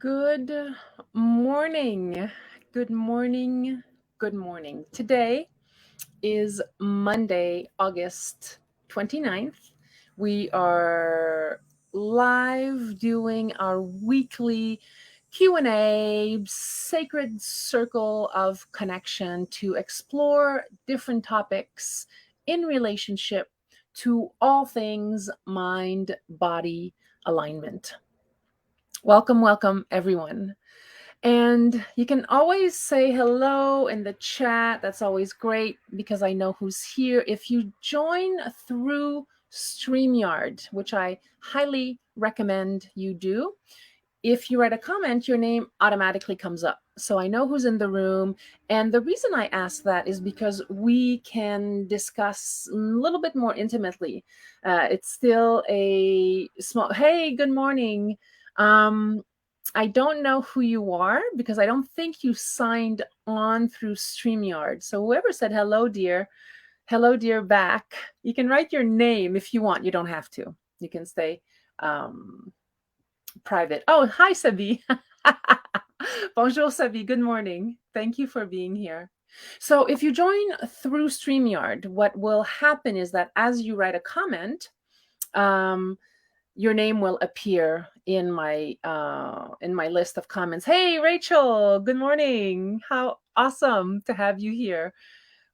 Good morning. Good morning. Good morning. Today is Monday, August 29th. We are live doing our weekly Q&A, sacred circle of connection to explore different topics in relationship to all things mind body alignment. Welcome, everyone. And you can always say hello in the chat. That's always great because I know who's here. If you join through StreamYard, which I highly recommend you do, if you write a comment, your name automatically comes up. So I know who's in the room. And the reason I ask that is because we can discuss a little bit more intimately. It's still a small, hey, good morning. I don't know who you are because I don't think you signed on through StreamYard. So whoever said hello, dear back. You can write your name if you want. You don't have to. You can stay private. Oh, hi, Sabi. Bonjour, Sabi. Good morning. Thank you for being here. So if you join through StreamYard, what will happen is that as you write a comment, your name will appear in my list of comments. Hey, Rachel, good morning. How awesome to have you here.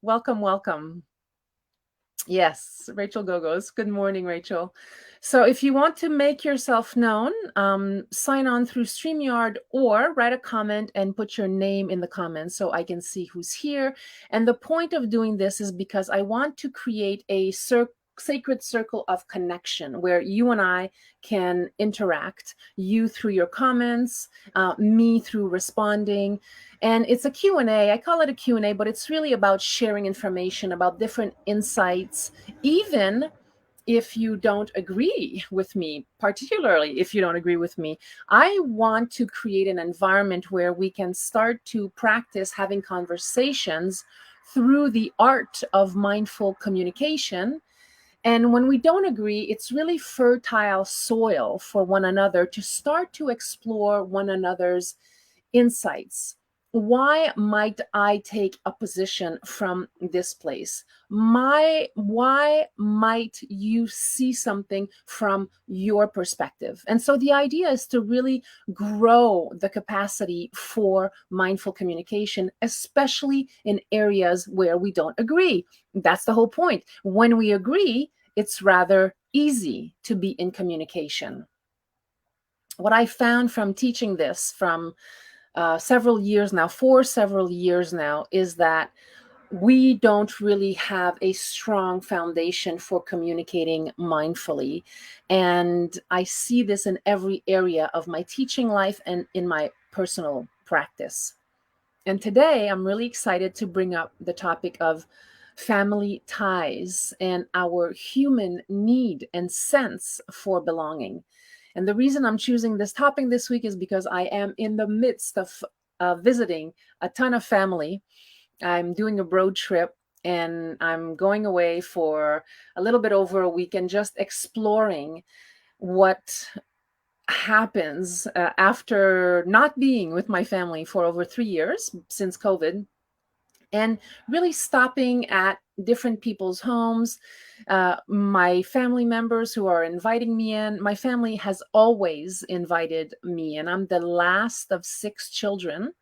Welcome. Yes, Rachel Gogos. Good morning, Rachel. So if you want to make yourself known, sign on through StreamYard or write a comment and put your name in the comments so I can see who's here. And the point of doing this is because I want to create a sacred circle of connection where you and I can interact, you through your comments, me through responding. And it's a Q&A. I call it a Q&A, but it's really about sharing information about different insights, even if you don't agree with me, particularly if you don't agree with me. I want to create an environment where we can start to practice having conversations through the art of mindful communication. And when we don't agree, it's really fertile soil for one another to start to explore one another's insights. Why might I take a position from this place? Why might you see something from your perspective? And so the idea is to really grow the capacity for mindful communication, especially in areas where we don't agree. That's the whole point. When we agree, it's rather easy to be in communication. What I found from teaching this for several years now, is that we don't really have a strong foundation for communicating mindfully. And I see this in every area of my teaching life and in my personal practice. And today I'm really excited to bring up the topic of family ties and our human need and sense for belonging. And the reason I'm choosing this topic this week is because I am in the midst of visiting a ton of family. I'm doing a road trip and I'm going away for a little bit over a week and just exploring what happens after not being with my family for over 3 years since COVID, and really stopping at different people's homes, my family members who are inviting me in. My family has always invited me, and I'm the last of 6 children,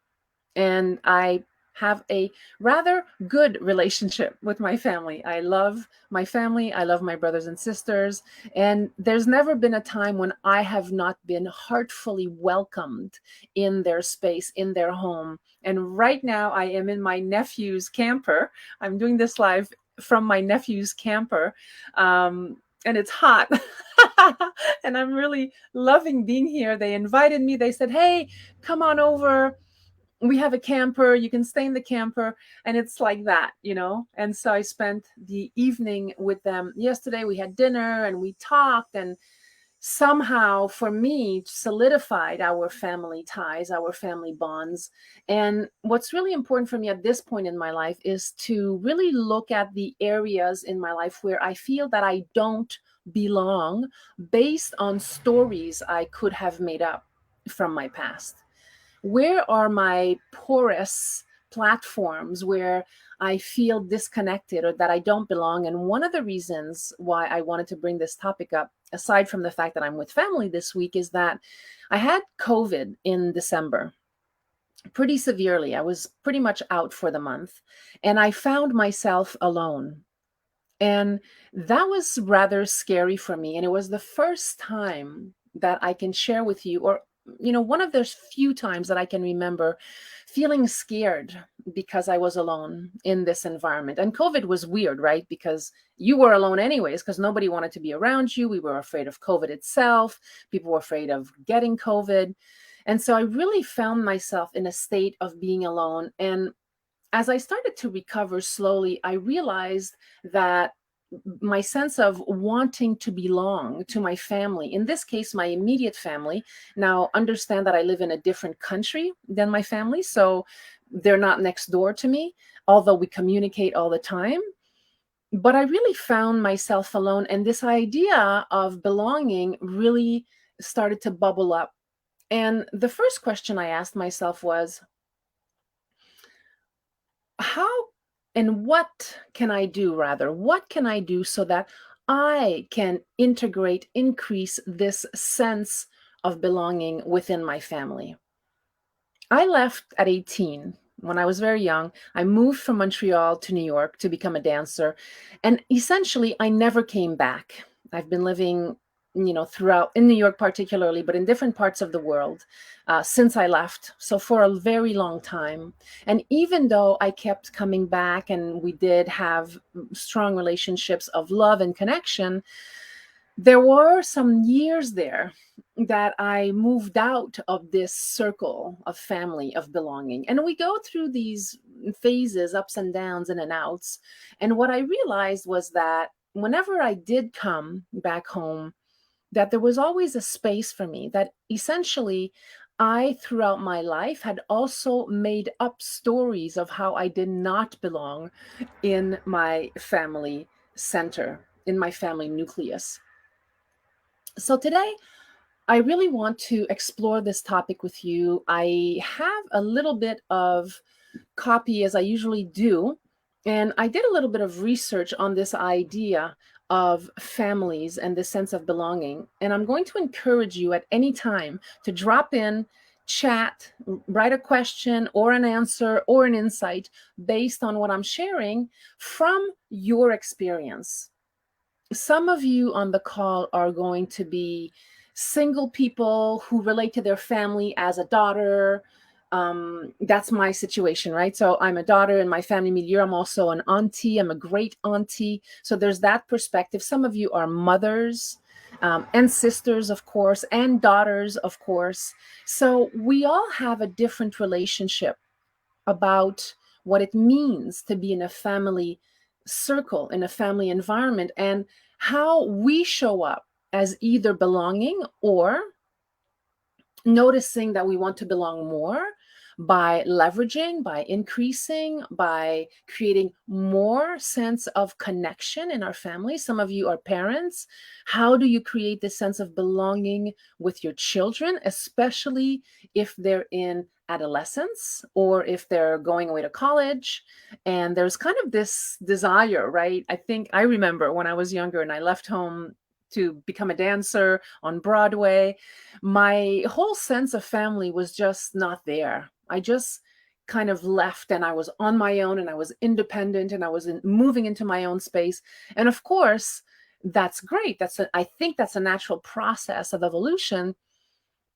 and I have a rather good relationship with my family. I love my family. I love my brothers and sisters. And there's never been a time when I have not been heartfully welcomed in their space, in their home. And right now I am in my nephew's camper. I'm doing this live from my nephew's camper. And it's hot. And I'm really loving being here. They invited me. They said, hey, come on over. We have a camper, you can stay in the camper. And it's like that, and so I spent the evening with them yesterday. We had dinner and we talked, and somehow for me solidified our family ties, our family bonds. And what's really important for me at this point in my life is to really look at the areas in my life where I feel that I don't belong based on stories I could have made up from my past? Where are my porous platforms where I feel disconnected or that I don't belong? And one of the reasons why I wanted to bring this topic up, aside from the fact that I'm with family this week, is that I had COVID in December pretty severely. I was pretty much out for the month, and I found myself alone. And that was rather scary for me. And it was the first time that I can share with you, or, one of those few times that I can remember feeling scared because I was alone in this environment. And COVID was weird, right? Because you were alone anyways, because nobody wanted to be around you. We were afraid of COVID itself. People were afraid of getting COVID. And so I really found myself in a state of being alone. And as I started to recover slowly, I realized that my sense of wanting to belong to my family, in this case, my immediate family. Now, understand that I live in a different country than my family, so they're not next door to me, although we communicate all the time. But I really found myself alone, and this idea of belonging really started to bubble up. And the first question I asked myself was, how and what can I do, rather? What can I do so that I can integrate, increase this sense of belonging within my family? I left at 18 when I was very young. I moved from Montreal to New York to become a dancer. And essentially, I never came back. I've been living, throughout in New York, particularly, but in different parts of the world since I left. So for a very long time. And even though I kept coming back and we did have strong relationships of love and connection, there were some years there that I moved out of this circle of family, of belonging. And we go through these phases, ups and downs, in and outs. And what I realized was that whenever I did come back home, that there was always a space for me, that essentially I, throughout my life, had also made up stories of how I did not belong in my family center, in my family nucleus. So today, I really want to explore this topic with you. I have a little bit of copy, as I usually do, and I did a little bit of research on this idea of families and the sense of belonging. And I'm going to encourage you at any time to drop in, chat, write a question or an answer or an insight based on what I'm sharing from your experience. Some of you on the call are going to be single people who relate to their family as a daughter. That's my situation, right? So I'm a daughter in my family milieu. I'm also an auntie. I'm a great auntie. So there's that perspective. Some of you are mothers, and sisters, of course, and daughters, of course. So we all have a different relationship about what it means to be in a family circle, in a family environment, and how we show up as either belonging or noticing that we want to belong more by leveraging, by increasing, by creating more sense of connection in our family. Some of you are parents. How do you create this sense of belonging with your children, especially if they're in adolescence or if they're going away to college? And there's kind of this desire, right? I think I remember when I was younger and I left home to become a dancer on Broadway, my whole sense of family was just not there. I just kind of left and I was on my own and I was independent and I was moving into my own space. And of course, that's great. I think that's a natural process of evolution,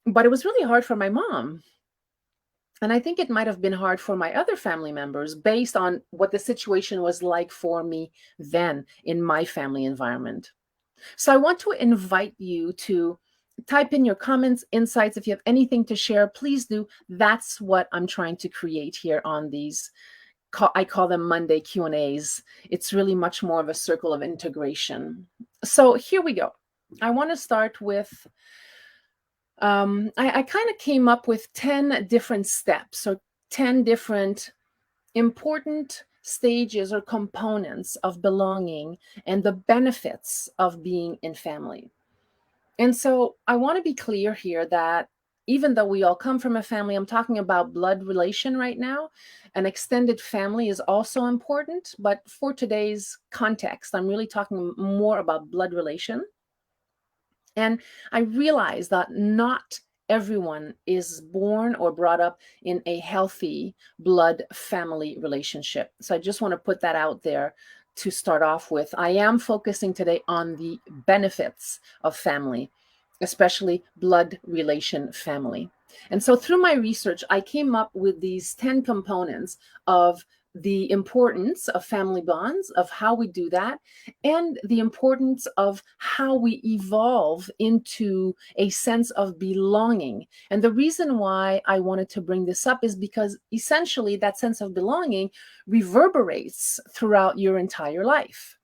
but it was really hard for my mom. And I think it might have been hard for my other family members based on what the situation was like for me then in my family environment. So I want to invite you to type in your comments, insights. If you have anything to share, please do. That's what I'm trying to create here on these. I call them Monday Q&As. It's really much more of a circle of integration. So here we go. I want to start with, I kind of came up with 10 different steps or 10 different important stages or components of belonging and the benefits of being in family. And so I want to be clear here that Even though we all come from a family, I'm talking about blood relation right now. An extended family is also important, but for today's context, I'm really talking more about blood relation. And I realize that not everyone is born or brought up in a healthy blood family relationship. So I just want to put that out there to start off with. I am focusing today on the benefits of family, especially blood relation family. And so through my research, I came up with these 10 components of the importance of family bonds, of how we do that, and the importance of how we evolve into a sense of belonging. And the reason why I wanted to bring this up is because essentially that sense of belonging reverberates throughout your entire life.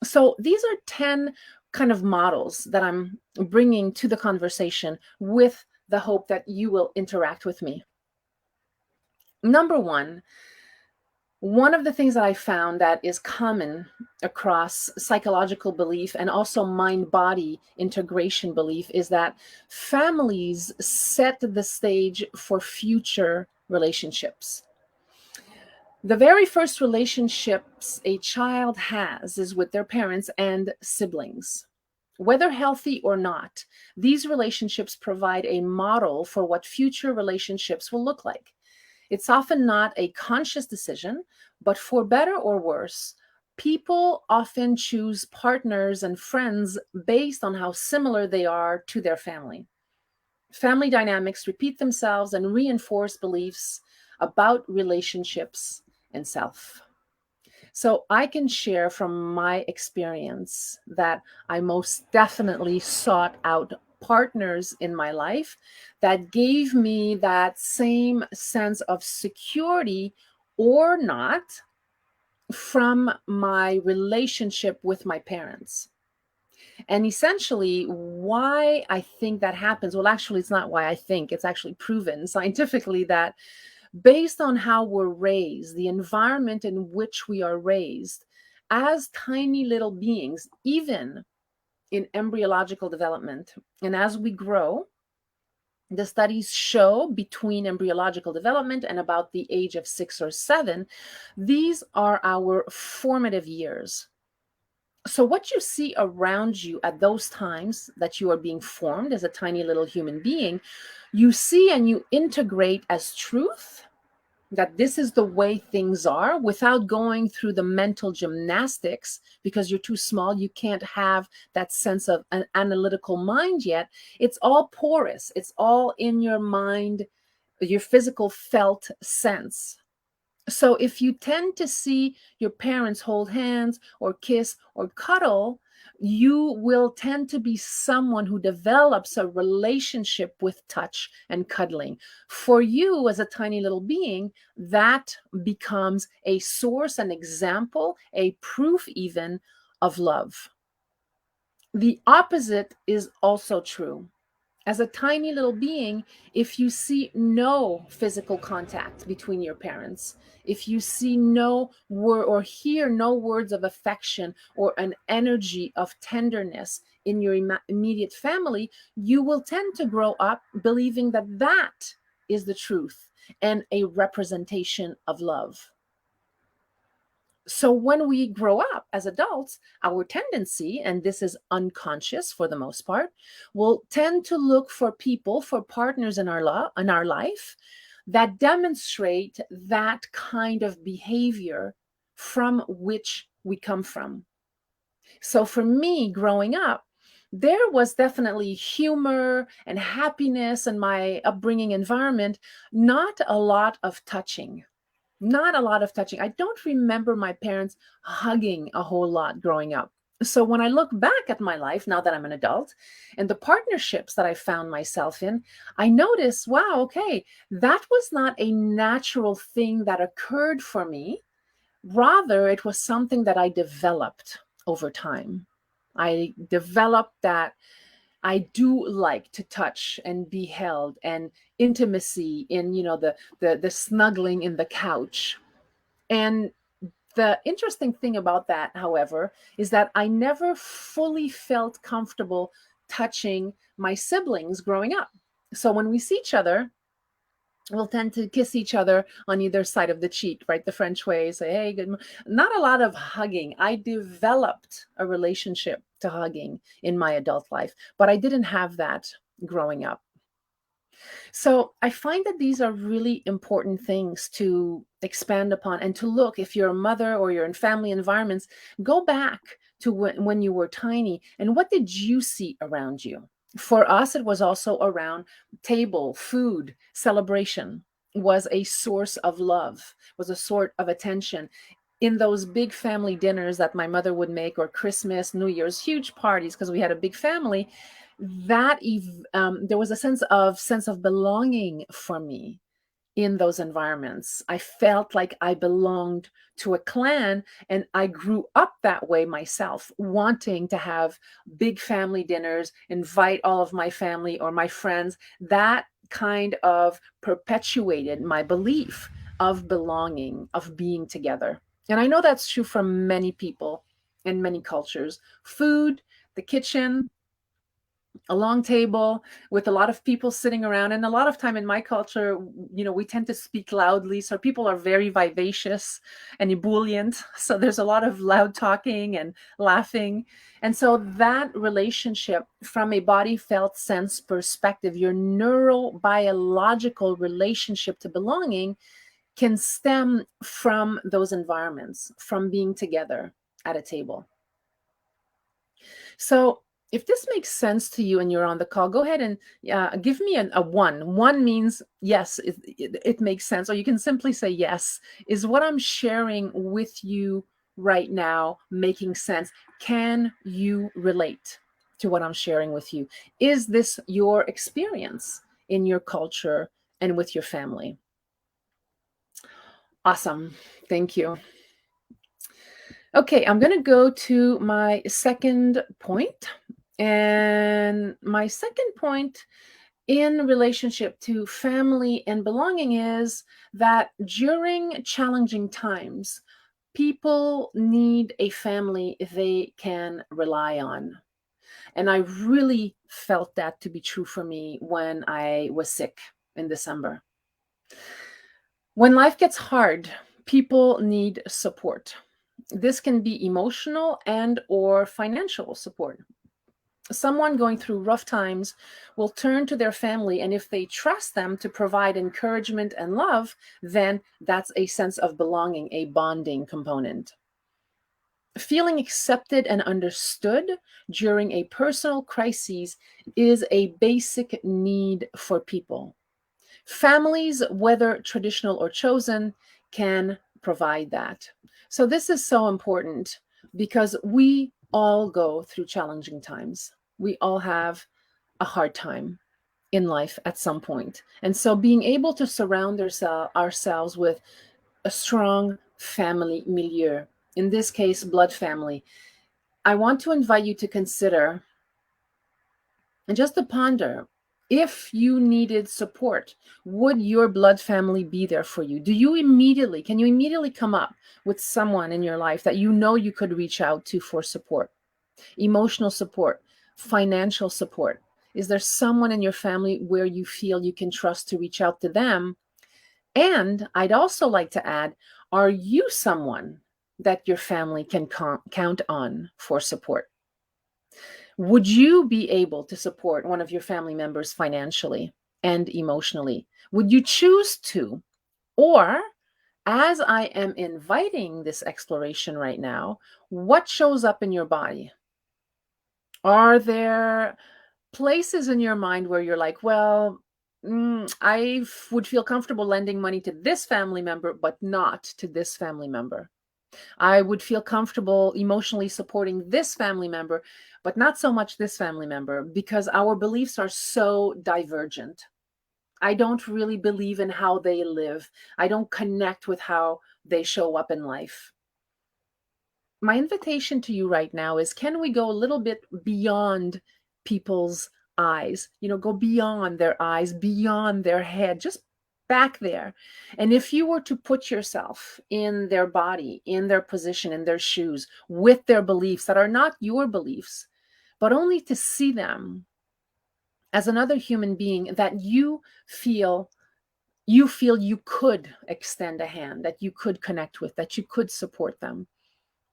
So these are 10 kind of models that I'm bringing to the conversation with the hope that you will interact with me. Number one of the things that I found that is common across psychological belief and also mind-body integration belief is that families set the stage for future relationships. The very first relationships a child has is with their parents and siblings. Whether healthy or not, these relationships provide a model for what future relationships will look like. It's often not a conscious decision, but for better or worse, people often choose partners and friends based on how similar they are to their family. Family dynamics repeat themselves and reinforce beliefs about relationships and self. So I can share from my experience that I most definitely sought out partners in my life that gave me that same sense of security or not from my relationship with my parents. And essentially, why I think that happens, well, actually, it's not why I think, it's actually proven scientifically that based on how we're raised, the environment in which we are raised, as tiny little beings, even in embryological development, and as we grow, the studies show between embryological development and about the age of 6 or 7, these are our formative years. So, what you see around you at those times that you are being formed as a tiny little human being, you see and you integrate as truth that this is the way things are without going through the mental gymnastics because you're too small. You can't have that sense of an analytical mind yet. It's all porous, it's all in your mind, your physical felt sense. So if you tend to see your parents hold hands or kiss or cuddle, you will tend to be someone who develops a relationship with touch and cuddling. For you as a tiny little being, that becomes a source, an example, a proof even of love. The opposite is also true. As a tiny little being, if you see no physical contact between your parents, if you see no word or hear no words of affection or an energy of tenderness in your immediate family, you will tend to grow up believing that that is the truth and a representation of love. So when we grow up as adults, our tendency, and this is unconscious for the most part, will tend to look for people, for partners in in our life that demonstrate that kind of behavior from which we come from. So for me, growing up, there was definitely humor and happiness in my upbringing environment, not a lot of touching. Not a lot of touching. I don't remember my parents hugging a whole lot growing up. So when I look back at my life, now that I'm an adult, and the partnerships that I found myself in, I notice, wow, okay, that was not a natural thing that occurred for me. Rather, it was something that I developed over time. I developed that I do like to touch and be held and intimacy in, the snuggling in the couch. And the interesting thing about that, however, is that I never fully felt comfortable touching my siblings growing up. So when we see each other, we'll tend to kiss each other on either side of the cheek, right? The French way, say, hey, good. Not a lot of hugging. I developed a relationship to hugging in my adult life, but I didn't have that growing up. So I find that these are really important things to expand upon and to look. If you're a mother or you're in family environments, go back to when you were tiny and what did you see around you? For us, it was also around table, food, celebration was a source of love, was a sort of attention. In those big family dinners that my mother would make, or Christmas, New Year's, huge parties, because we had a big family, there was a sense of belonging for me in those environments. I felt like I belonged to a clan, and I grew up that way myself, wanting to have big family dinners, invite all of my family or my friends. That kind of perpetuated my belief of belonging, of being together. And I know that's true for many people in many cultures. Food, the kitchen, a long table with a lot of people sitting around, and a lot of time in my culture, we tend to speak loudly, so people are very vivacious and ebullient, so there's a lot of loud talking and laughing. And so that relationship, from a body felt sense perspective, your neurobiological relationship to belonging, can stem from those environments, from being together at a table. So if this makes sense to you and you're on the call, go ahead and give me a one. One means yes, it makes sense. Or you can simply say yes. Is what I'm sharing with you right now making sense? Can you relate to what I'm sharing with you? Is this your experience in your culture and with your family? Awesome. Thank you. Okay, I'm going to go to my second point. And my second point in relationship to family and belonging is that during challenging times, people need a family they can rely on. And I really felt that to be true for me when I was sick in December. When life gets hard, people need support. This can be emotional and or financial support. Someone going through rough times will turn to their family, and if they trust them to provide encouragement and love, then that's a sense of belonging, a bonding component. Feeling accepted and understood during a personal crisis is a basic need for people. Families, whether traditional or chosen, can provide that. So this is so important because we all go through challenging times. We all have a hard time in life at some point. And so being able to surround ourselves with a strong family milieu, in this case, blood family, I want to invite you to consider and just to ponder, if you needed support, would your blood family be there for you? Can you immediately come up with someone in your life that you know you could reach out to for support? Emotional support, financial support. Is there someone in your family where you feel you can trust to reach out to them? And I'd also like to add, are you someone that your family can count on for support? Would you be able to support one of your family members financially and emotionally? Would you choose to? Or, as I am inviting this exploration right now, what shows up in your body? Are there places in your mind where you're like, well, I would feel comfortable lending money to this family member, but not to this family member? I would feel comfortable emotionally supporting this family member, but not so much this family member, because our beliefs are so divergent. I don't really believe in how they live. I don't connect with how they show up in life. My invitation to you right now is, can we go a little bit beyond people's eyes? Go beyond their eyes, beyond their head, just back there. And if you were to put yourself in their body, in their position, in their shoes, with their beliefs that are not your beliefs, but only to see them as another human being that you feel you could extend a hand, that you could connect with, that you could support them,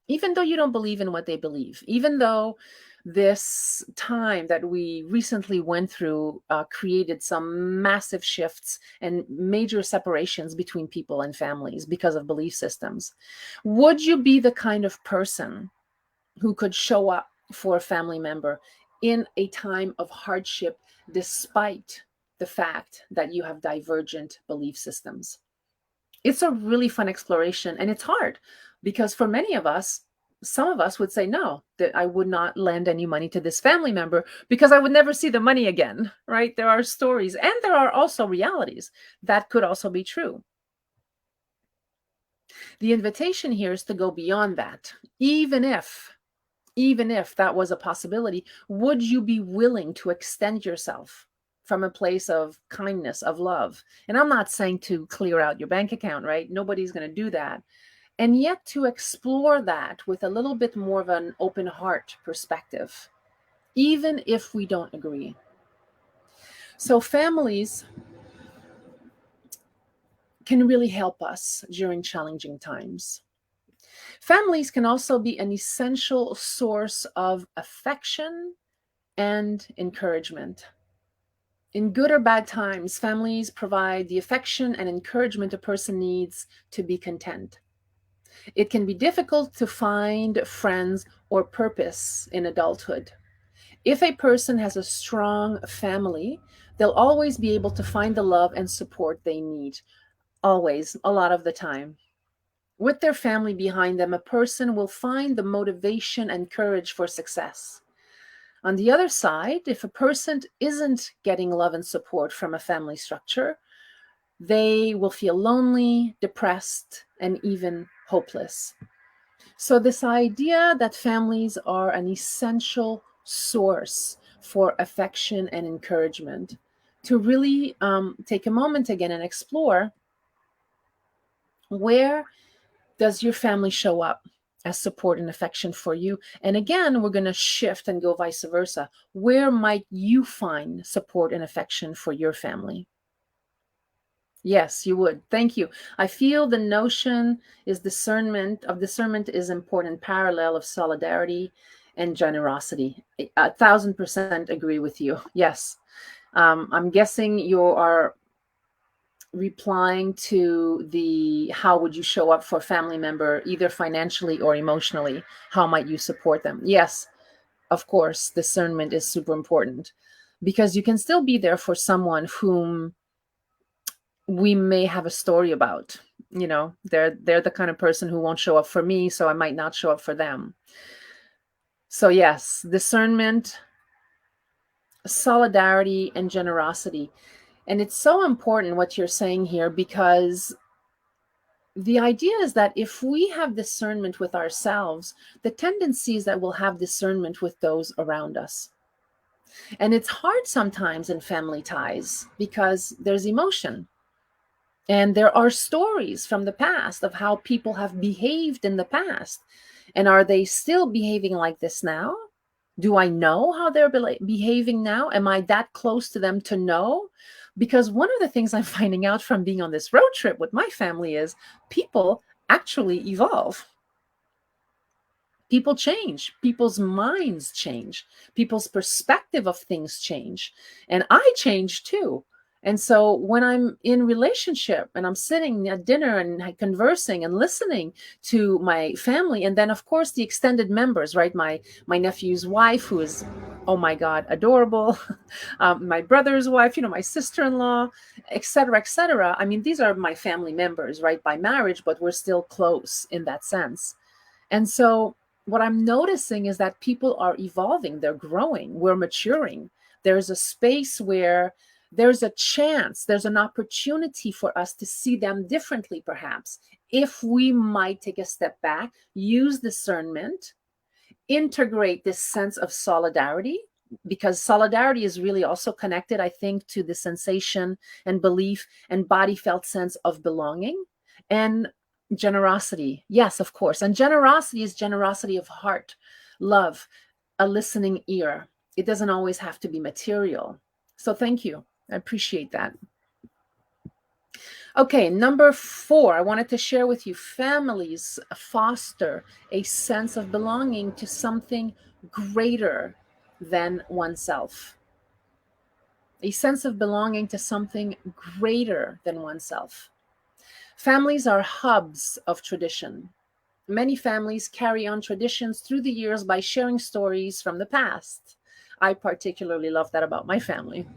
even though you don't believe in what they believe, even though this time that we recently went through created some massive shifts and major separations between people and families because of belief systems. Would you be the kind of person who could show up for a family member in a time of hardship despite the fact that you have divergent belief systems? It's a really fun exploration, and it's hard because for many of us, some of us would say no, that I would not lend any money to this family member because I would never see the money again, right? There are stories and there are also realities that could also be true. The invitation here is to go beyond that. Even if that was a possibility, would you be willing to extend yourself from a place of kindness, of love? And I'm not saying to clear out your bank account, right? Nobody's going to do that. And yet to explore that with a little bit more of an open heart perspective, even if we don't agree. So families can really help us during challenging times. Families can also be an essential source of affection and encouragement. In good or bad times, families provide the affection and encouragement a person needs to be content. It can be difficult to find friends or purpose in adulthood. If a person has a strong family, they'll always be able to find the love and support they need. Always, a lot of the time. With their family behind them, a person will find the motivation and courage for success. On the other side, if a person isn't getting love and support from a family structure, they will feel lonely, depressed, and even hopeless. So, this idea that families are an essential source for affection and encouragement, to really take a moment again and explore, where does your family show up as support and affection for you? And again, we're going to shift and go vice versa. Where might you find support and affection for your family? Yes, you would. Thank you. I feel the notion is discernment is important parallel of solidarity and generosity. 1,000% agree with you. Yes. I'm guessing you are replying to the how would you show up for a family member, either financially or emotionally? How might you support them? Yes, of course, discernment is super important because you can still be there for someone whom we may have a story about. They're the kind of person who won't show up for me, so I might not show up for them. So yes, discernment, solidarity, and generosity. And it's so important what you're saying here, because the idea is that if we have discernment with ourselves, the tendency is that we'll have discernment with those around us. And it's hard sometimes in family ties because there's emotion. And there are stories from the past of how people have behaved in the past. And are they still behaving like this now? Do I know how they're behaving now? Am I that close to them to know? Because one of the things I'm finding out from being on this road trip with my family is people actually evolve. People change, people's minds change, people's perspective of things change. And I change too. And so when I'm in relationship and I'm sitting at dinner and conversing and listening to my family, and then of course the extended members, right? My nephew's wife, who is, oh my God, adorable. My brother's wife, my sister-in-law, et cetera, et cetera. I mean, these are my family members, right? By marriage, but we're still close in that sense. And so what I'm noticing is that people are evolving, they're growing, we're maturing. There's a space where there's a chance, there's an opportunity for us to see them differently, perhaps, if we might take a step back, use discernment, integrate this sense of solidarity, because solidarity is really also connected, I think, to the sensation and belief and body felt sense of belonging. And generosity, yes, of course. And generosity is generosity of heart, love, a listening ear. It doesn't always have to be material. So thank you. I appreciate that. Okay, number 4, I wanted to share with you, families foster a sense of belonging to something greater than oneself. A sense of belonging to something greater than oneself. Families are hubs of tradition. Many families carry on traditions through the years by sharing stories from the past. I particularly love that about my family.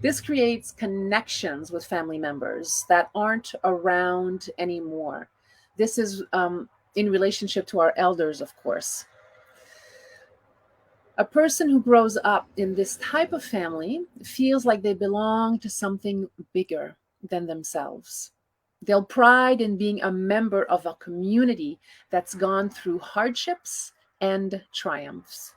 This creates connections with family members that aren't around anymore. This is in relationship to our elders, of course. A person who grows up in this type of family feels like they belong to something bigger than themselves. They'll pride in being a member of a community that's gone through hardships and triumphs.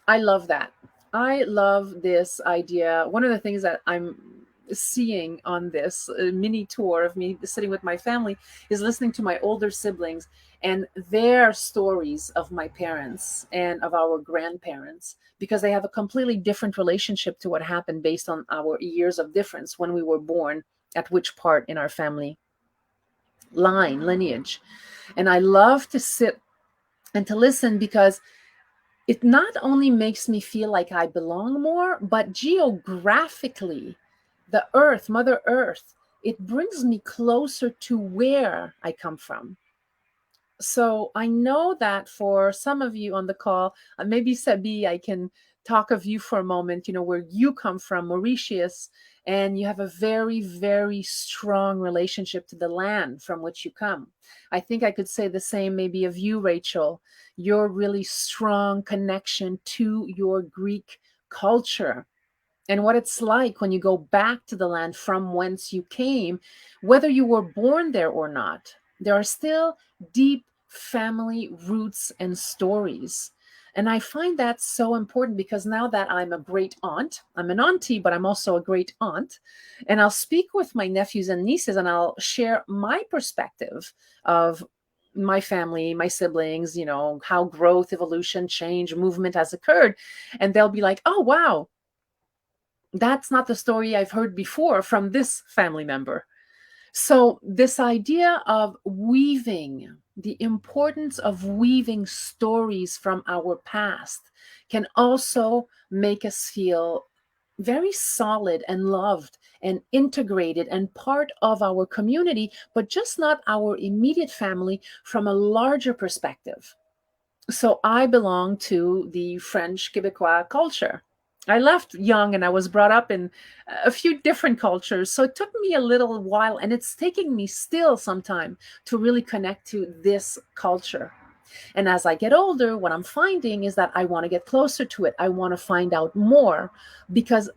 I love that. I love this idea. One of the things that I'm seeing on this mini tour of me sitting with my family is listening to my older siblings and their stories of my parents and of our grandparents, because they have a completely different relationship to what happened based on our years of difference when we were born, at which part in our family lineage. And I love to sit and to listen, because it not only makes me feel like I belong more, but geographically, the earth, Mother Earth, it brings me closer to where I come from. So I know that for some of you on the call, maybe Sabi, I can talk of you for a moment, where you come from, Mauritius, and you have a very, very strong relationship to the land from which you come. I think I could say the same maybe of you, Rachel, your really strong connection to your Greek culture and what it's like when you go back to the land from whence you came, whether you were born there or not. There are still deep family roots and stories. And I find that so important, because now that I'm a great aunt, I'm an auntie, but I'm also a great aunt. And I'll speak with my nephews and nieces and I'll share my perspective of my family, my siblings, how growth, evolution, change, movement has occurred. And they'll be like, oh, wow, that's not the story I've heard before from this family member. So, this idea of weaving, the importance of weaving stories from our past, can also make us feel very solid and loved and integrated and part of our community, but just not our immediate family from a larger perspective. So I belong to the French Quebecois culture. I left young and I was brought up in a few different cultures. So it took me a little while, and it's taking me still some time to really connect to this culture. And as I get older, what I'm finding is that I want to get closer to it. I want to find out more, because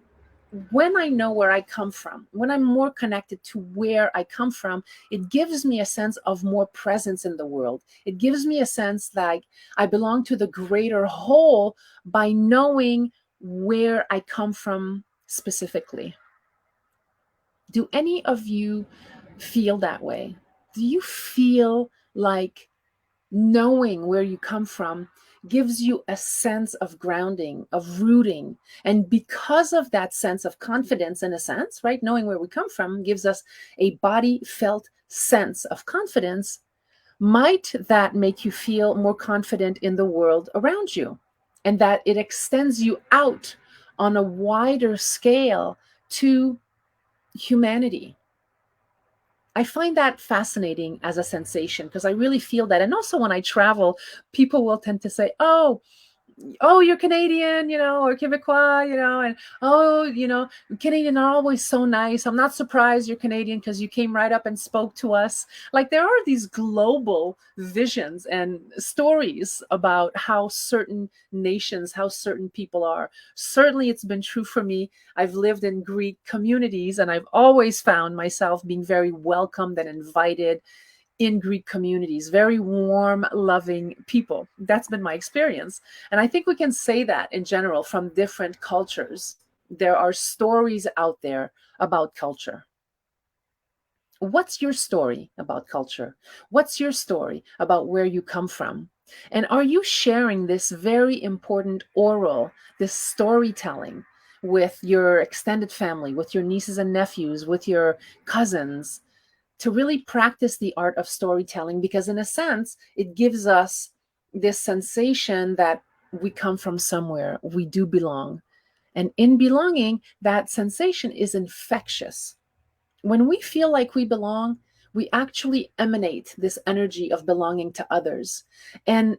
when I know where I come from, when I'm more connected to where I come from, it gives me a sense of more presence in the world. It gives me a sense that I belong to the greater whole by knowing where I come from specifically. Do any of you feel that way? Do you feel like knowing where you come from gives you a sense of grounding, of rooting? And because of that sense of confidence, in a sense, right? Knowing where we come from gives us a body felt sense of confidence. Might that make you feel more confident in the world around you? And that it extends you out on a wider scale to humanity. I find that fascinating as a sensation, because I really feel that. And also when I travel, people will tend to say, oh, you're Canadian, or Quebecois, and oh, Canadian are always so nice. I'm not surprised you're Canadian because you came right up and spoke to us. Like, there are these global visions and stories about how certain nations, how certain people are. Certainly, it's been true for me. I've lived in Greek communities and I've always found myself being very welcomed and invited in Greek communities, very warm, loving people. That's been my experience. And I think we can say that in general from different cultures. There are stories out there about culture. What's your story about culture? What's your story about where you come from? And are you sharing this very important oral, this storytelling with your extended family, with your nieces and nephews, with your cousins, to really practice the art of storytelling, because in a sense, it gives us this sensation that we come from somewhere, we do belong. And in belonging, that sensation is infectious. When we feel like we belong, we actually emanate this energy of belonging to others. And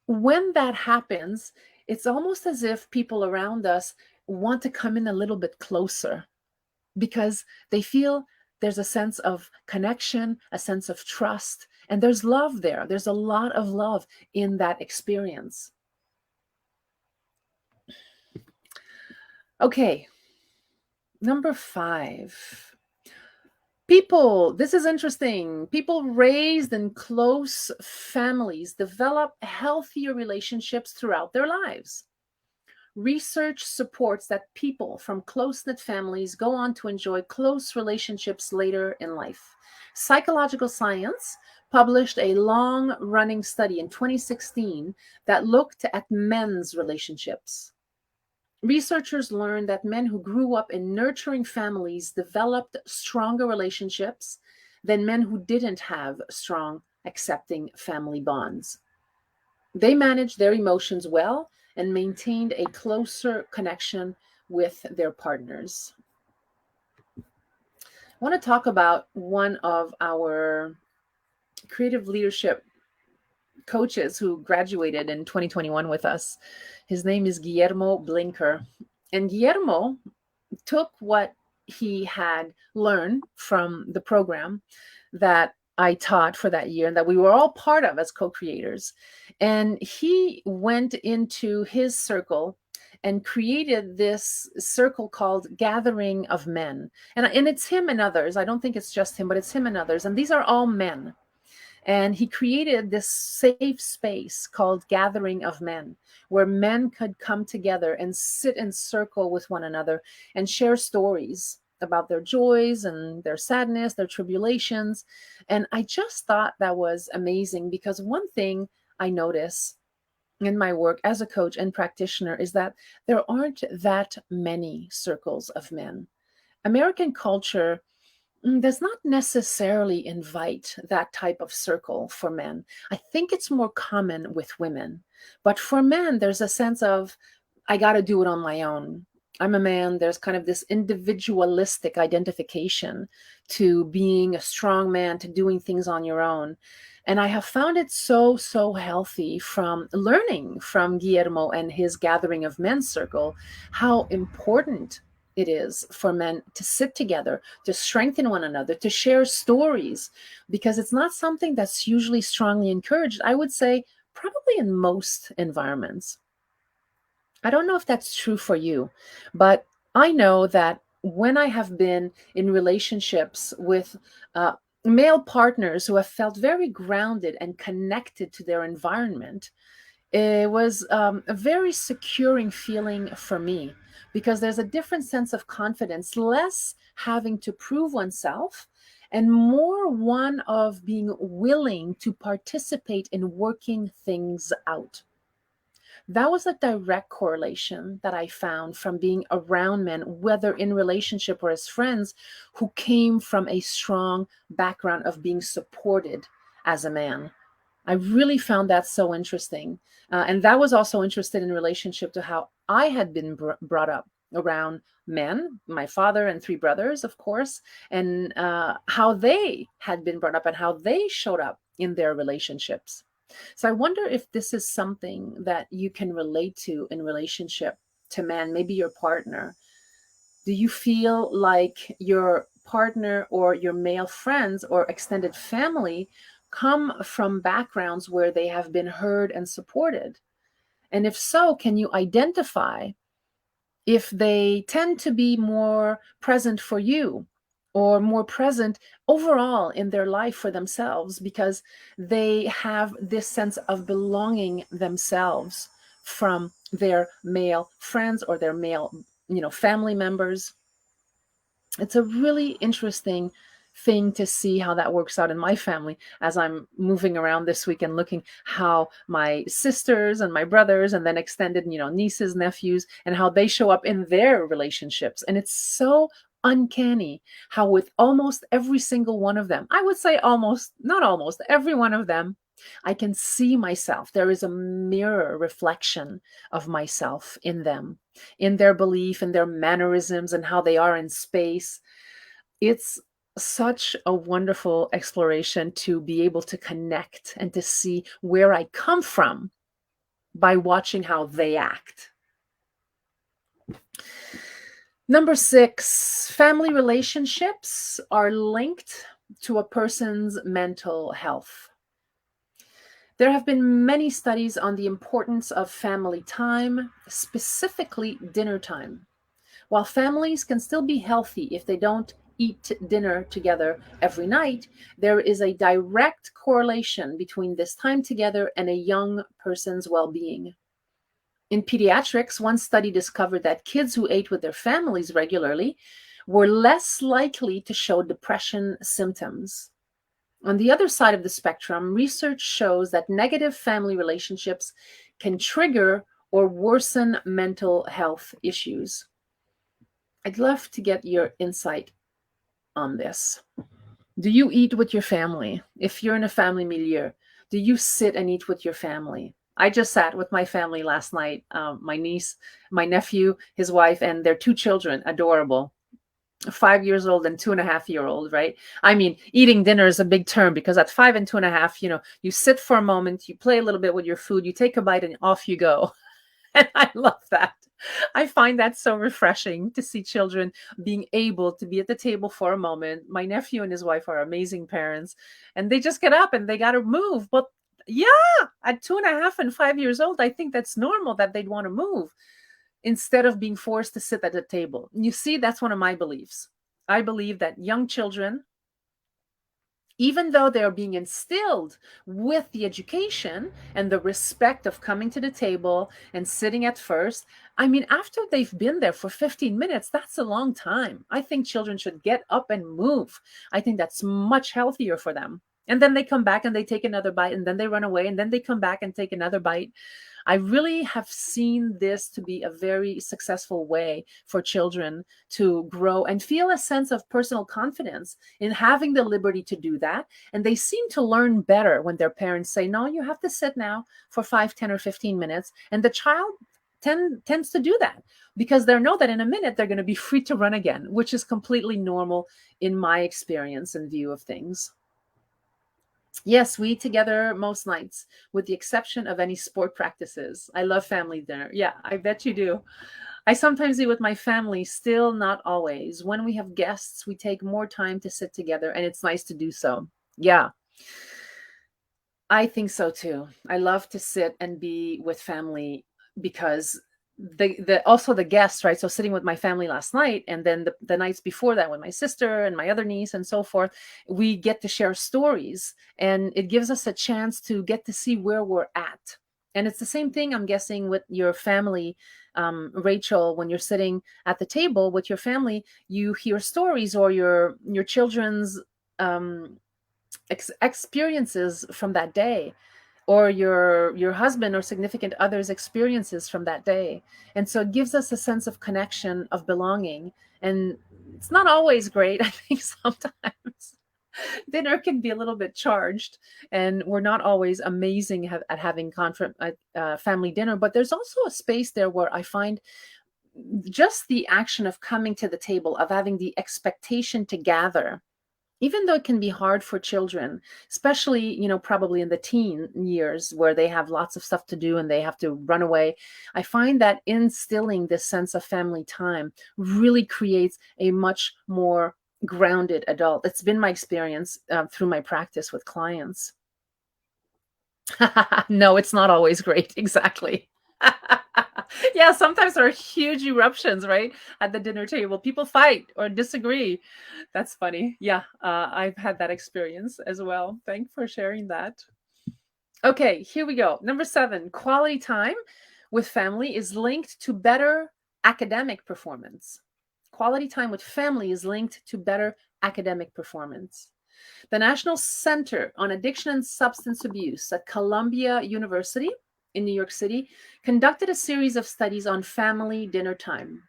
when that happens, it's almost as if people around us want to come in a little bit closer, because they feel there's a sense of connection, a sense of trust, and there's love there. There's a lot of love in that experience. Okay, number 5. People, this is interesting. People raised in close families develop healthier relationships throughout their lives. Research supports that people from close-knit families go on to enjoy close relationships later in life. Psychological Science published a long-running study in 2016 that looked at men's relationships. Researchers learned that men who grew up in nurturing families developed stronger relationships than men who didn't have strong, accepting family bonds. They managed their emotions well and maintained a closer connection with their partners. I want to talk about one of our creative leadership coaches who graduated in 2021 with us. His name is Guillermo Blinker. And Guillermo took what he had learned from the program that I taught for that year and that we were all part of as co-creators. And he went into his circle and created this circle called Gathering of Men. And it's him and others. I don't think it's just him, but it's him and others. And these are all men. And he created this safe space called Gathering of Men, where men could come together and sit in circle with one another and share stories about their joys and their sadness, their tribulations. And I just thought that was amazing, because one thing I notice in my work as a coach and practitioner is that there aren't that many circles of men. American culture does not necessarily invite that type of circle for men. I think it's more common with women. But for men, there's a sense of, I got to do it on my own. I'm a man. There's kind of this individualistic identification to being a strong man, to doing things on your own. And I have found it so healthy from learning from Guillermo and his Gathering of Men circle, how important it is for men to sit together, to strengthen one another, to share stories, because it's not something that's usually strongly encouraged, I would say, probably in most environments. I don't know if that's true for you, but I know that when I have been in relationships with male partners who have felt very grounded and connected to their environment, it was a very securing feeling for me, because there's a different sense of confidence, less having to prove oneself, and more one of being willing to participate in working things out. That was a direct correlation that I found from being around men, whether in relationship or as friends, who came from a strong background of being supported as a man. I really found that so interesting. And that was also interested in relationship to how I had been brought up around men, my father and 3 brothers, of course, and how they had been brought up and how they showed up in their relationships. So I wonder if this is something that you can relate to in relationship to men, maybe your partner. Do you feel like your partner or your male friends or extended family come from backgrounds where they have been heard and supported? And if so, can you identify if they tend to be more present for you or more present overall in their life for themselves because they have this sense of belonging themselves from their male friends or their male, family members? It's a really interesting thing to see how that works out in my family as I'm moving around this week and looking how my sisters and my brothers and then extended, nieces, nephews, and how they show up in their relationships. And it's so uncanny how with almost every single one of them, I would say almost, not almost, every one of them, I can see myself. There is a mirror reflection of myself in them, in their belief, in their mannerisms, and how they are in space. It's such a wonderful exploration to be able to connect and to see where I come from by watching how they act. Number 6, family relationships are linked to a person's mental health. There have been many studies on the importance of family time, specifically dinner time. While families can still be healthy if they don't eat dinner together every night, there is a direct correlation between this time together and a young person's well-being. In pediatrics, one study discovered that kids who ate with their families regularly were less likely to show depression symptoms. On the other side of the spectrum, research shows that negative family relationships can trigger or worsen mental health issues. I'd love to get your insight on this. Do you eat with your family? If you're in a family milieu, do you sit and eat with your family? I just sat with my family last night, my niece, my nephew, his wife, and their 2 children, adorable. 5 years old and 2.5-year-old, right? I mean, eating dinner is a big term because at 5 and 2.5, you sit for a moment, you play a little bit with your food, you take a bite, and off you go. And I love that. I find that so refreshing to see children being able to be at the table for a moment. My nephew and his wife are amazing parents, and they just get up and they got to move. But yeah, at 2.5 and 5 years old, I think that's normal that they'd want to move instead of being forced to sit at the table. You see, that's one of my beliefs. I believe that young children, even though they're being instilled with the education and the respect of coming to the table and sitting at first, I mean, after they've been there for 15 minutes, that's a long time. I think children should get up and move. I think that's much healthier for them. And then they come back and they take another bite, and then they run away, and then they come back and take another bite. I really have seen this to be a very successful way for children to grow and feel a sense of personal confidence in having the liberty to do that. And they seem to learn better when their parents say, no, you have to sit now for 5, 10, or 15 minutes. And the child tends to do that because they know that in a minute they're going to be free to run again, which is completely normal in my experience and view of things. Yes, we eat together most nights, with the exception of any sport practices. I love family dinner. Yeah, I bet you do. I sometimes eat with my family, still not always. When we have guests, we take more time to sit together, and it's nice to do so. Yeah, I think so too. I love to sit and be with family because also the guests, right? So sitting with my family last night, and then the nights before that with my sister and my other niece and so forth, we get to share stories, and it gives us a chance to get to see where we're at. And it's the same thing, I'm guessing, with your family, Rachel. When you're sitting at the table with your family, you hear stories or your children's experiences from that day, or your husband or significant other's experiences from that day. And so it gives us a sense of connection, of belonging. And it's not always great. I think sometimes dinner can be a little bit charged, and we're not always amazing at having family dinner. But there's also a space there where I find just the action of coming to the table, of having the expectation to gather, even though it can be hard for children, especially, probably in the teen years where they have lots of stuff to do and they have to run away. I find that instilling this sense of family time really creates a much more grounded adult. It's been my experience through my practice with clients. No, it's not always great. Exactly. Yeah, sometimes there are huge eruptions, right? At the dinner table. People fight or disagree. That's funny. Yeah, I've had that experience as well. Thanks for sharing that. Okay, here we go. Number 7, quality time with family is linked to better academic performance. Quality time with family is linked to better academic performance. The National Center on Addiction and Substance Abuse at Columbia University in New York City conducted a series of studies on family dinner time.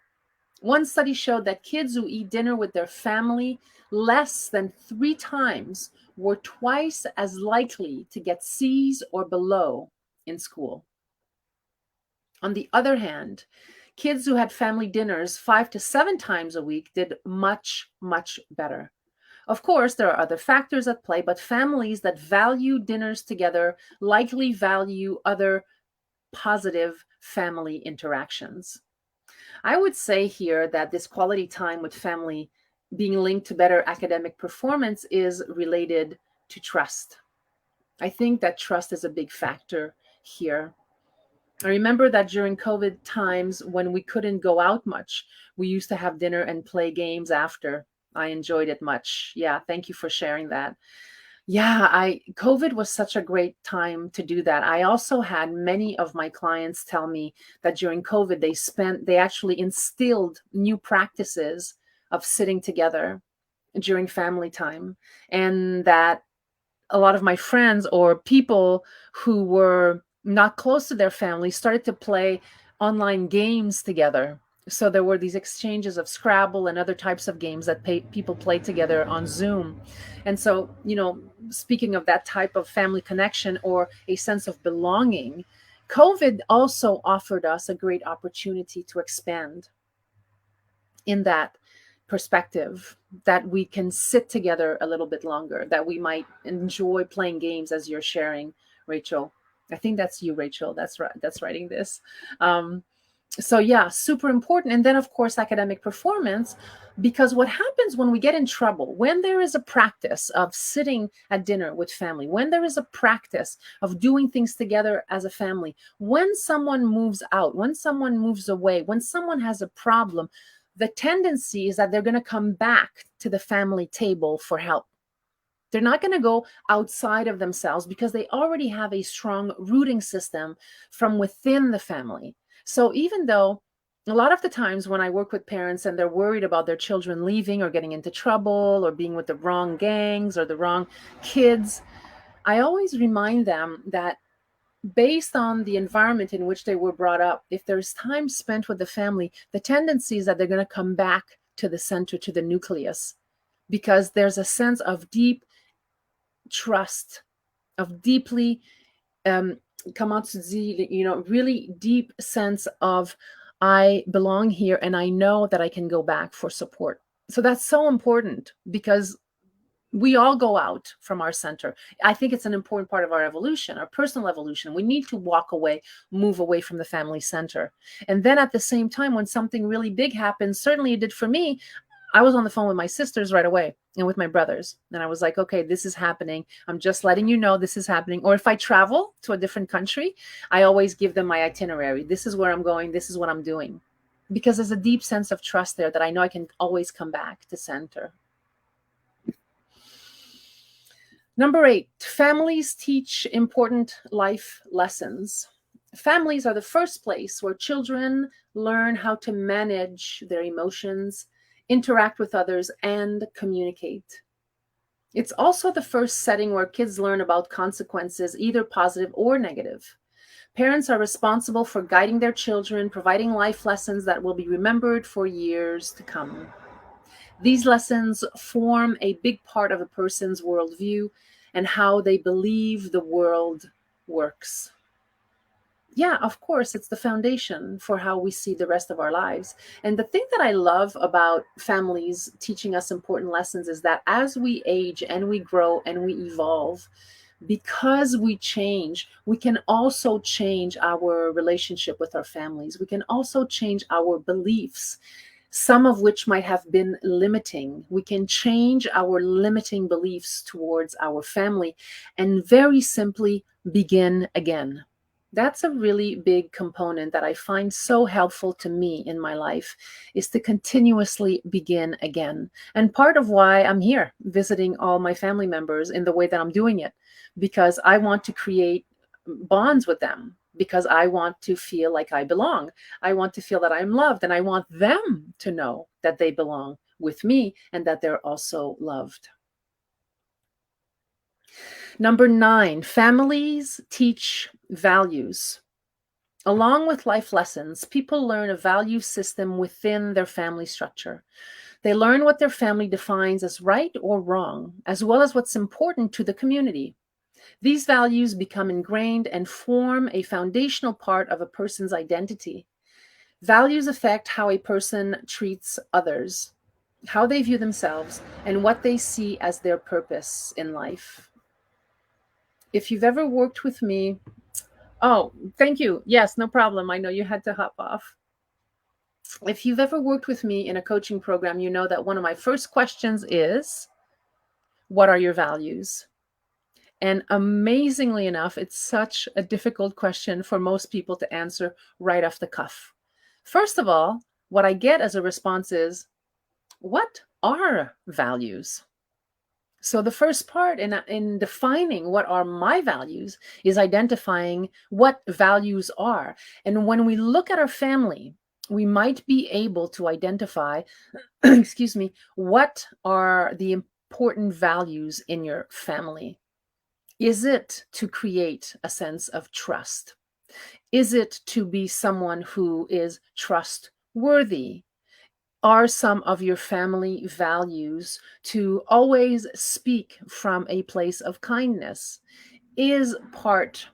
One study showed that kids who eat dinner with their family less than 3 times were twice as likely to get C's or below in school. On the other hand, kids who had family dinners 5 to 7 times a week did much, much better. Of course, there are other factors at play, but families that value dinners together likely value other positive family interactions. I would say here that this quality time with family being linked to better academic performance is related to trust. I think that trust is a big factor here. I remember that during COVID times when we couldn't go out much, we used to have dinner and play games after. I enjoyed it much. Yeah, thank you for sharing that. Yeah, I COVID was such a great time to do that. I also had many of my clients tell me that during COVID they actually instilled new practices of sitting together during family time, and that a lot of my friends or people who were not close to their family started to play online games together. So there were these exchanges of Scrabble and other types of games that people play together on Zoom. And so, speaking of that type of family connection or a sense of belonging, COVID also offered us a great opportunity to expand in that perspective, that we can sit together a little bit longer, that we might enjoy playing games as you're sharing, Rachel. I think that's you, Rachel. That's right. That's writing this. So yeah, super important. And then of course, academic performance, because what happens when we get in trouble, when there is a practice of sitting at dinner with family, when there is a practice of doing things together as a family, when someone moves out, when someone moves away, when someone has a problem, the tendency is that they're going to come back to the family table for help. They're not going to go outside of themselves because they already have a strong rooting system from within the family. So even though a lot of the times when I work with parents and they're worried about their children leaving or getting into trouble or being with the wrong gangs or the wrong kids, I always remind them that based on the environment in which they were brought up, if there's time spent with the family, the tendency is that they're going to come back to the center, to the nucleus, because there's a sense of deep trust, of deeply, really deep sense of I belong here and I know that I can go back for support. So that's so important because we all go out from our center. I think it's an important part of our evolution, our personal evolution. We need to walk away, move away from the family center. And then at the same time, when something really big happens, certainly it did for me, I was on the phone with my sisters right away and with my brothers. And I was like, okay, this is happening. I'm just letting you know this is happening. Or if I travel to a different country, I always give them my itinerary. This is where I'm going. This is what I'm doing. Because there's a deep sense of trust there that I know I can always come back to center. Number 8, families teach important life lessons. Families are the first place where children learn how to manage their emotions, interact with others, and communicate. It's also the first setting where kids learn about consequences, either positive or negative. Parents are responsible for guiding their children, providing life lessons that will be remembered for years to come. These lessons form a big part of a person's worldview and how they believe the world works. Yeah, of course, it's the foundation for how we see the rest of our lives. And the thing that I love about families teaching us important lessons is that as we age and we grow and we evolve, because we change, we can also change our relationship with our families. We can also change our beliefs, some of which might have been limiting. We can change our limiting beliefs towards our family and very simply begin again. That's a really big component that I find so helpful to me in my life, is to continuously begin again. And part of why I'm here visiting all my family members in the way that I'm doing it, because I want to create bonds with them, because I want to feel like I belong. I want to feel that I'm loved, and I want them to know that they belong with me and that they're also loved. Number 9, families teach values. Along with life lessons, people learn a value system within their family structure. They learn what their family defines as right or wrong, as well as what's important to the community. These values become ingrained and form a foundational part of a person's identity. Values affect how a person treats others, how they view themselves, and what they see as their purpose in life. If you've ever worked with me, oh, thank you. Yes, no problem. I know you had to hop off. If you've ever worked with me in a coaching program, you know that one of my first questions is, what are your values? And amazingly enough, it's such a difficult question for most people to answer right off the cuff. First of all, what I get as a response is, what are values? So the first part in defining what are my values is identifying what values are. And when we look at our family, we might be able to identify, excuse me, what are the important values in your family. Is it to create a sense of trust? Is it to be someone who is trustworthy? Are some of your family values to always speak from a place of kindness? Is part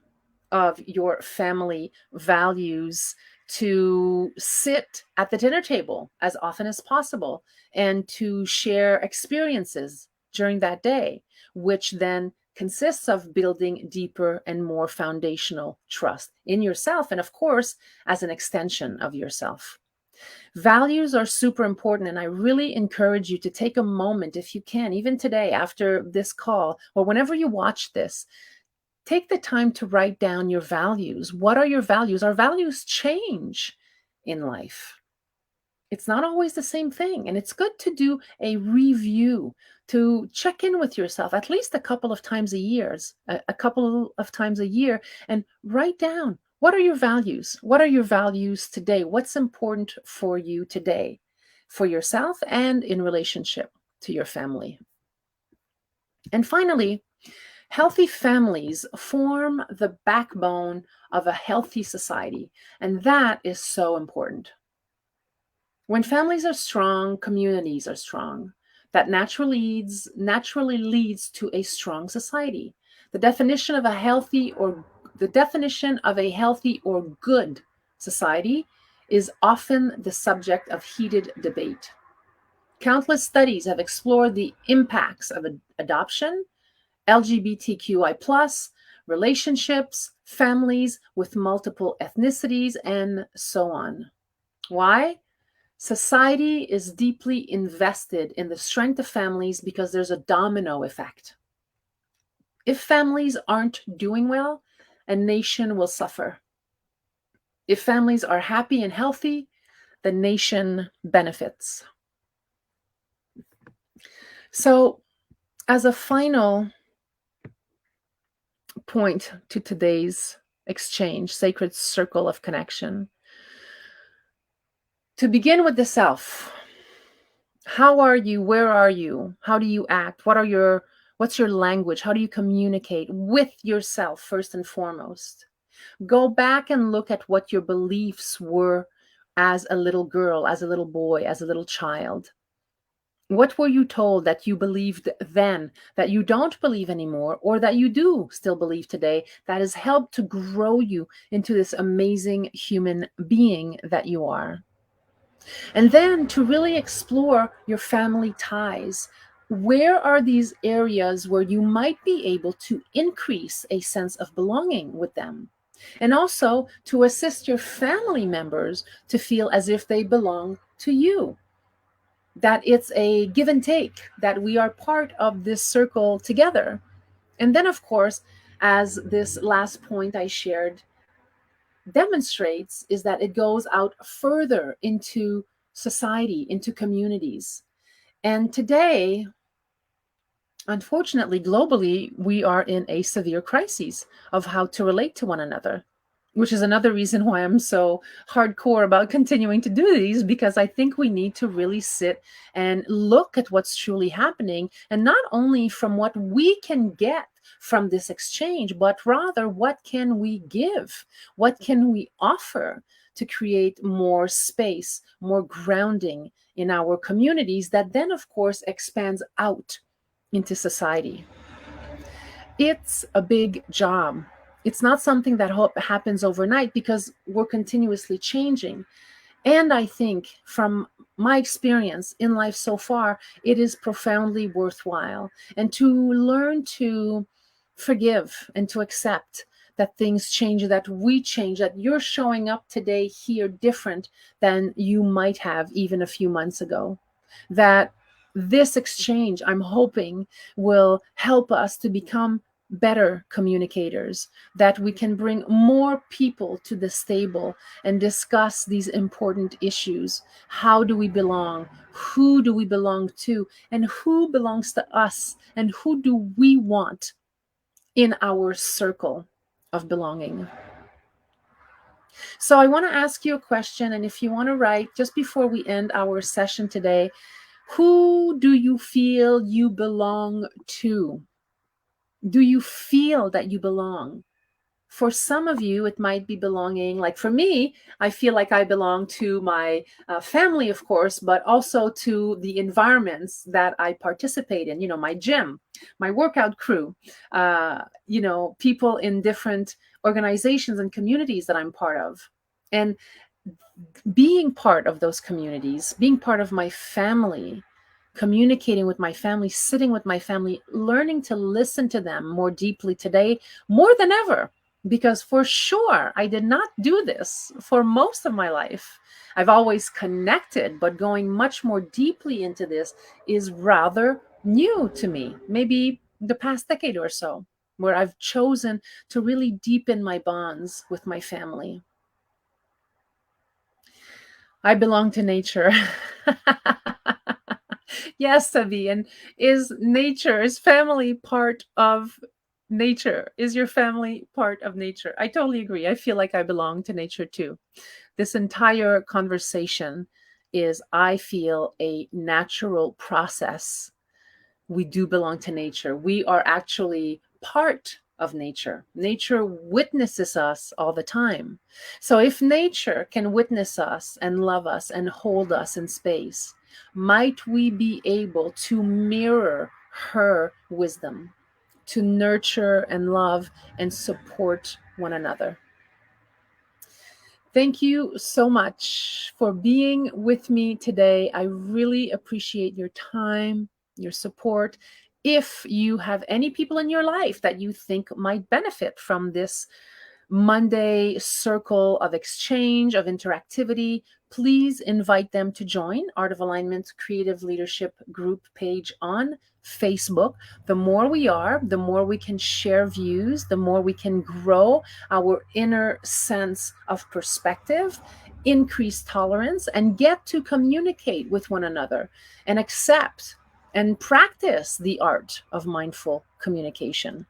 of your family values to sit at the dinner table as often as possible and to share experiences during that day, which then consists of building deeper and more foundational trust in yourself and, of course, as an extension of yourself? Values are super important, and I really encourage you to take a moment, if you can, even today after this call or whenever you watch this, take the time to write down your values. What are your values? Our values change in life. It's not always the same thing, and it's good to do a review, to check in with yourself at least a couple of times a year, and write down, what are your values? What are your values today? What's important for you today, for yourself and in relationship to your family? And finally, healthy families form the backbone of a healthy society, and that is so important. When families are strong, communities are strong. That naturally leads to a strong society. The definition of a healthy or good society is often the subject of heated debate. Countless studies have explored the impacts of adoption, LGBTQI+, relationships, families with multiple ethnicities, and so on. Why? Society is deeply invested in the strength of families because there's a domino effect. If families aren't doing well, a nation will suffer. If families are happy and healthy, the nation benefits. So, as a final point to today's exchange, sacred circle of connection, to begin with the self. How are you? Where are you? How do you act? What's your language? How do you communicate with yourself first and foremost? Go back and look at what your beliefs were as a little girl, as a little boy, as a little child. What were you told that you believed then that you don't believe anymore, or that you do still believe today, that has helped to grow you into this amazing human being that you are? And then to really explore your family ties. Where are these areas where you might be able to increase a sense of belonging with them? And also to assist your family members to feel as if they belong to you, that it's a give and take, that we are part of this circle together. And then, of course, as this last point I shared demonstrates, is that it goes out further into society, into communities. And today, unfortunately, globally, we are in a severe crisis of how to relate to one another. which is another reason why I'm so hardcore about continuing to do these, because I think we need to really sit and look at what's truly happening, and not only from what we can get from this exchange, but rather what can we give? What can we offer to create more space, more grounding in our communities that then, of course, expands out into society? It's a big job. It's not something that happens overnight because we're continuously changing. And I think from my experience in life so far, it is profoundly worthwhile. And to learn to forgive and to accept that things change, that we change, that you're showing up today here different than you might have even a few months ago. That this exchange, I'm hoping, will help us to become better communicators, that we can bring more people to the table and discuss these important issues. How do we belong? Who do we belong to? And who belongs to us? And who do we want in our circle of belonging? So I want to ask you a question. And if you want to write, just before we end our session today, who do you feel you belong to? Do you feel that you belong? For some of you, it might be belonging. Like for me, I feel like I belong to my family, of course, but also to the environments that I participate in, my gym, my workout crew, people in different organizations and communities that I'm part of. And being part of those communities, being part of my family, communicating with my family, sitting with my family, learning to listen to them more deeply today, more than ever. Because for sure, I did not do this for most of my life. I've always connected, but going much more deeply into this is rather new to me. Maybe the past decade or so, where I've chosen to really deepen my bonds with my family. I belong to nature. Yes, Sabi. And is family part of nature? Is your family part of nature? I totally agree. I feel like I belong to nature too. This entire conversation is, I feel, a natural process. We do belong to nature. We are actually part of nature. Nature witnesses us all the time. So if nature can witness us and love us and hold us in space, might we be able to mirror her wisdom, to nurture and love and support one another? Thank you so much for being with me today. I really appreciate your time, your support. If you have any people in your life that you think might benefit from this Monday circle of exchange, of interactivity, please invite them to join Art of Alignment Creative Leadership Group page on Facebook. The more we are, the more we can share views, the more we can grow our inner sense of perspective, increase tolerance, and get to communicate with one another and accept and practice the art of mindful communication.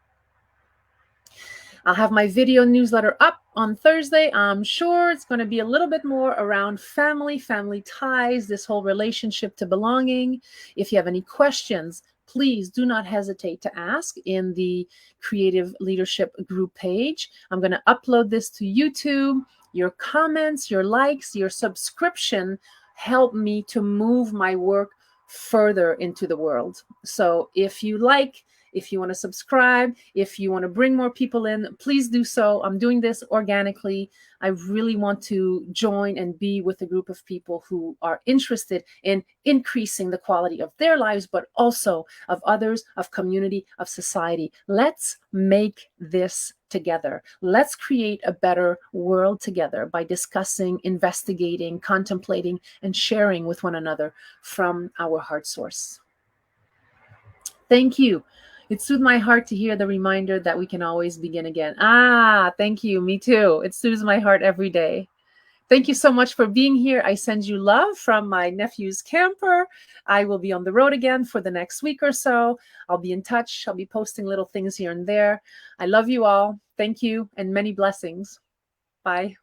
I'll have my video newsletter up on Thursday. I'm sure it's going to be a little bit more around family ties, this whole relationship to belonging. If you have any questions, please do not hesitate to ask in the Creative Leadership Group page. I'm going to upload this to YouTube. Your comments, your likes, your subscription help me to move my work further into the world. So if you want to subscribe, if you want to bring more people in, please do so. I'm doing this organically. I really want to join and be with a group of people who are interested in increasing the quality of their lives, but also of others, of community, of society. Let's make this together. Let's create a better world together by discussing, investigating, contemplating, and sharing with one another from our heart source. Thank you. It soothed my heart to hear the reminder that we can always begin again. Thank you. Me too. It soothes my heart every day. Thank you so much for being here. I send you love from my nephew's camper. I will be on the road again for the next week or so. I'll be in touch. I'll be posting little things here and there. I love you all. Thank you and many blessings. Bye.